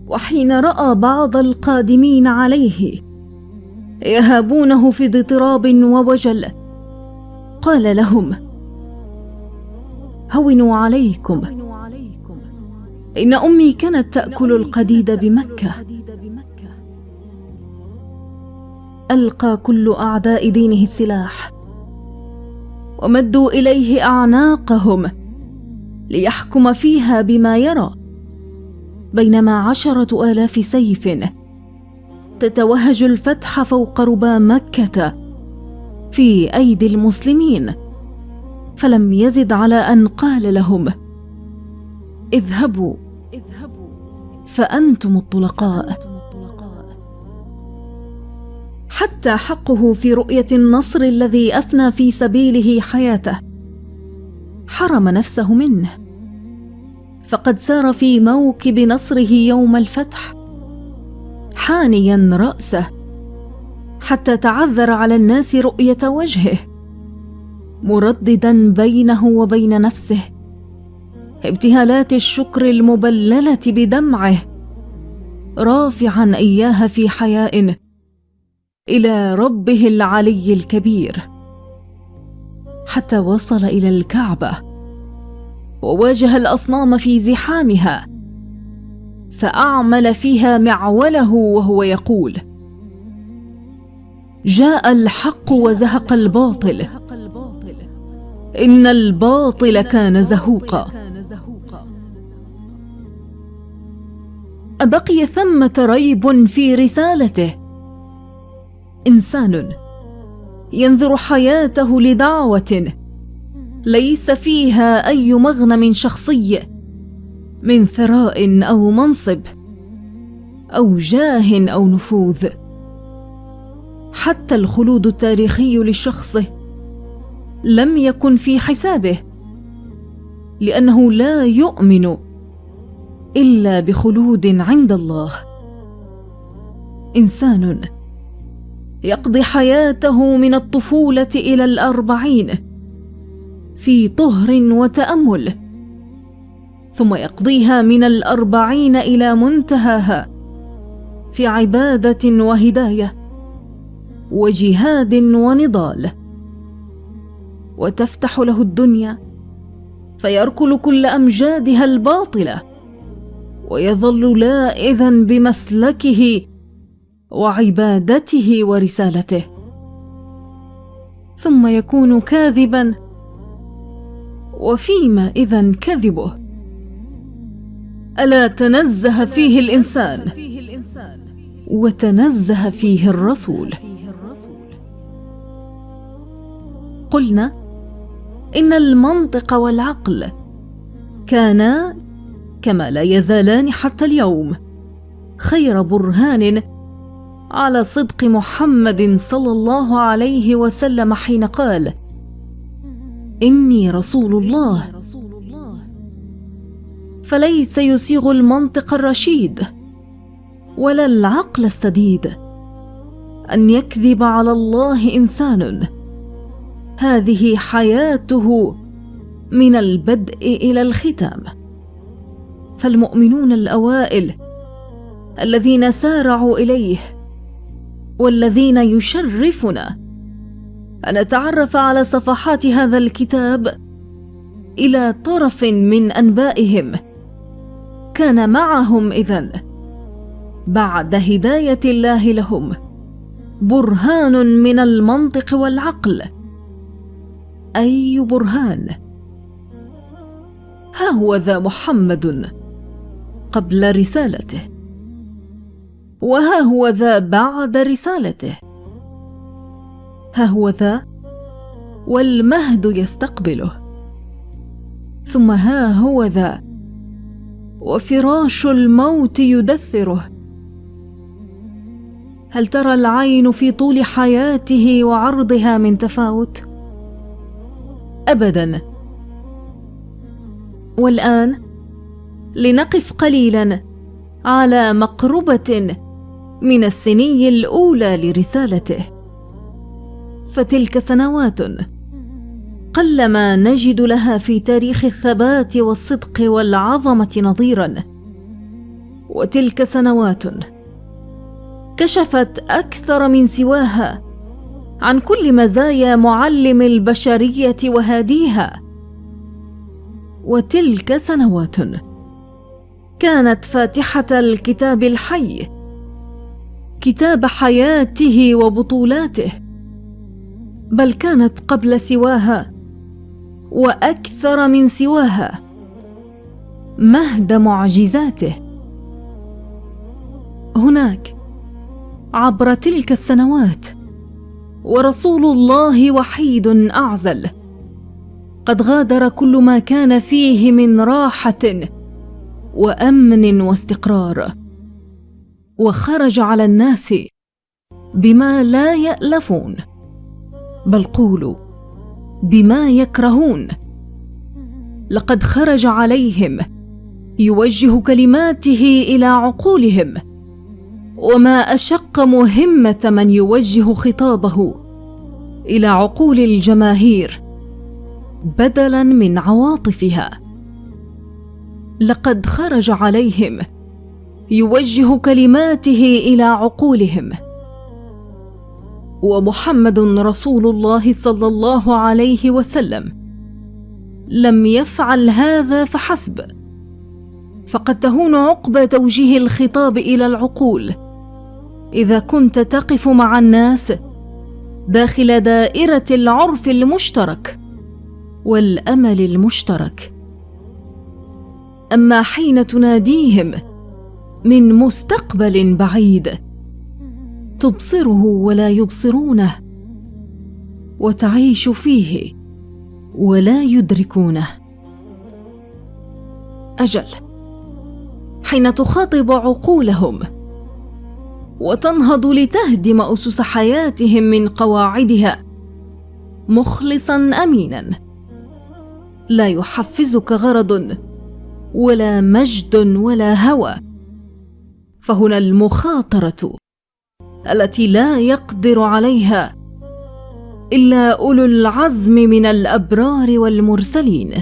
وحين رأى بعض القادمين عليه يهابونه في اضطراب ووجل، قال لهم: هونوا عليكم، إن أمي كانت تأكل القديد بمكة. ألقى كل أعداء دينه السلاح ومدوا إليه أعناقهم ليحكم فيها بما يرى، بينما 10,000 سيف تتوهج الفتح فوق ربا مكة في أيدي المسلمين، فلم يزد على أن قال لهم: اذهبوا فأنتم الطلقاء. حتى حقه في رؤية النصر الذي أفنى في سبيله حياته حرم نفسه منه، فقد سار في موكب نصره يوم الفتح حانيا رأسه حتى تعذر على الناس رؤية وجهه، مرددا بينه وبين نفسه ابتهالات الشكر المبللة بدمعه، رافعا إياها في حياء إلى ربه العلي الكبير، حتى وصل إلى الكعبة وواجه الأصنام في زحامها، فأعمل فيها معوله وهو يقول: جاء الحق وزهق الباطل، إن الباطل كان زهوقا. أبقي ثمة ريب في رسالته؟ إنسان ينذر حياته لدعوة ليس فيها أي مغنم شخصي من ثراء أو منصب أو جاه أو نفوذ. حتى الخلود التاريخي لشخصه لم يكن في حسابه، لأنه لا يؤمن إلا بخلود عند الله. إنسان يقضي حياته من الطفولة إلى 40 في طهر وتأمل، ثم يقضيها من 40 إلى منتهاها في عبادة وهداية وجهاد ونضال، وتفتح له الدنيا فيركل كل أمجادها الباطلة ويظل لائذا بمسلكه وعبادته ورسالته، ثم يكون كاذبا. وفيما إذن كذبه؟ ألا تنزه فيه الإنسان وتنزه فيه الرسول. قلنا إن المنطق والعقل كانا كما لا يزالان حتى اليوم خير برهان على صدق محمد صلى الله عليه وسلم حين قال: إني رسول الله. فليس يسيغ المنطق الرشيد ولا العقل السديد أن يكذب على الله إنسان هذه حياته من البدء إلى الختام. فالمؤمنون الأوائل الذين سارعوا إليه والذين يشرفنا أن نتعرف على صفحات هذا الكتاب إلى طرف من أنبائهم، كان معهم إذن بعد هداية الله لهم برهان من المنطق والعقل. أي برهان؟ ها هو ذا محمد قبل رسالته، وها هو ذا بعد رسالته. ها هو ذا والمهد يستقبله، ثم ها هو ذا وفراش الموت يدثره. هل ترى العين في طول حياته وعرضها من تفاوت؟ أبدا. والآن لنقف قليلا على مقربة من السني الأولى لرسالته، فتلك سنوات قلما نجد لها في تاريخ الثبات والصدق والعظمة نظيرا، وتلك سنوات كشفت أكثر من سواها عن كل مزايا معلم البشرية وهاديها. وتلك سنوات كانت فاتحة الكتاب الحي، كتاب حياته وبطولاته، بل كانت قبل سواها وأكثر من سواها مهد معجزاته. هناك عبر تلك السنوات ورسول الله وحيد أعزل قد غادر كل ما كان فيه من راحة وأمن واستقرار، وخرج على الناس بما لا يألفون، بل قولوا بما يكرهون. لقد خرج عليهم يوجه كلماته إلى عقولهم، وما أشق مهمة من يوجه خطابه إلى عقول الجماهير بدلاً من عواطفها. لقد خرج عليهم يوجه كلماته إلى عقولهم. ومحمد رسول الله صلى الله عليه وسلم لم يفعل هذا فحسب، فقد تهون عقبى توجيه الخطاب إلى العقول إذا كنت تقف مع الناس داخل دائرة العرف المشترك والأمل المشترك. أما حين تناديهم من مستقبل بعيد تبصره ولا يبصرونه، وتعيش فيه ولا يدركونه. أجل، حين تخاطب عقولهم وتنهض لتهدم أسس حياتهم من قواعدها مخلصاً أميناً، لا يحفزك غرض ولا مجد ولا هوى، فهنا المخاطرة التي لا يقدر عليها إلا أولو العزم من الأبرار والمرسلين.